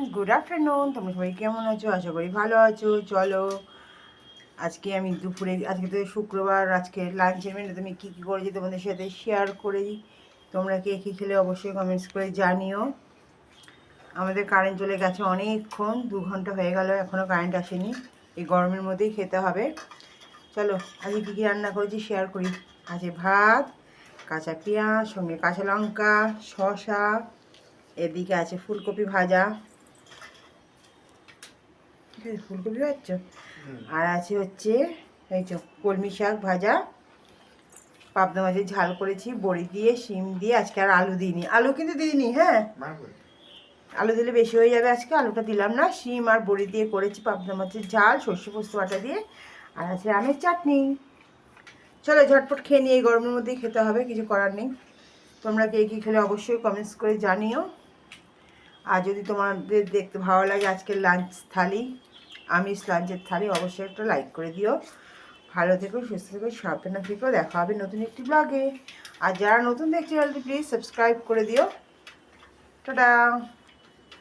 Friends, good afternoon. তোমরা সবাই কেমন আছো? আশা করি ভালো আছো। চলো আজকে আমি দুপুরে, আজকে তো শুক্রবার, আজকে লাঞ্চের মেনুতে আমি কী কী করেছি তোমাদের সাথে শেয়ার করে দিই। তোমরা কে কী খেলে অবশ্যই কমেন্টস করে জানিও। আমাদের কারেন্ট চলে গেছে অনেকক্ষণ, 2 ঘন্টা হয়ে গেল, এখনও কারেন্ট আসেনি। এই গরমের মধ্যেই খেতে হবে। চলো আজকে কী কী রান্না করেছি শেয়ার করি। আছে ভাত, কাঁচা পেঁয়াজ, সঙ্গে কাঁচা লঙ্কা, শসা, এদিকে আছে ফুলকপি ভাজা, ফুলকপি ভাজছো, আর আছে হচ্ছে এই তো কলমি শাক ভাজা, পাবদা মাছের ঝাল করেছি বড়ি দিয়ে, শিম দিয়ে। আজকে আর আলু দিইনি, আলু কিন্তু দিইনি, হ্যাঁ আলু দিলে বেশি হয়ে যাবে, আজকে আলুটা দিলাম না। শিম আর বড়ি দিয়ে করেছি পাবদা মাছের ঝাল সর্ষে পোস্ত বাটা দিয়ে, আর আছে আমের চাটনি। চলো ঝটপট খেয়ে নিয়ে, এই গরমের মধ্যেই খেতে হবে, কিছু করার নেই। তোমরা কে কী খেলে অবশ্যই কমেন্টস করে জানিও। আর যদি তোমাদের দেখতে ভালো লাগে আজকের লাঞ্চ থালি, আমিষ লাঞ্চের থালি, অবশ্যই একটা লাইক করে দিও। ভালো থেকো, সুস্থ থেকো, সাবধানে থেকো। দেখা হবে নতুন একটি ব্লগে। আর যারা নতুন দেখছে চ্যানেলটি প্লিজ সাবস্ক্রাইব করে দিও। টাটা।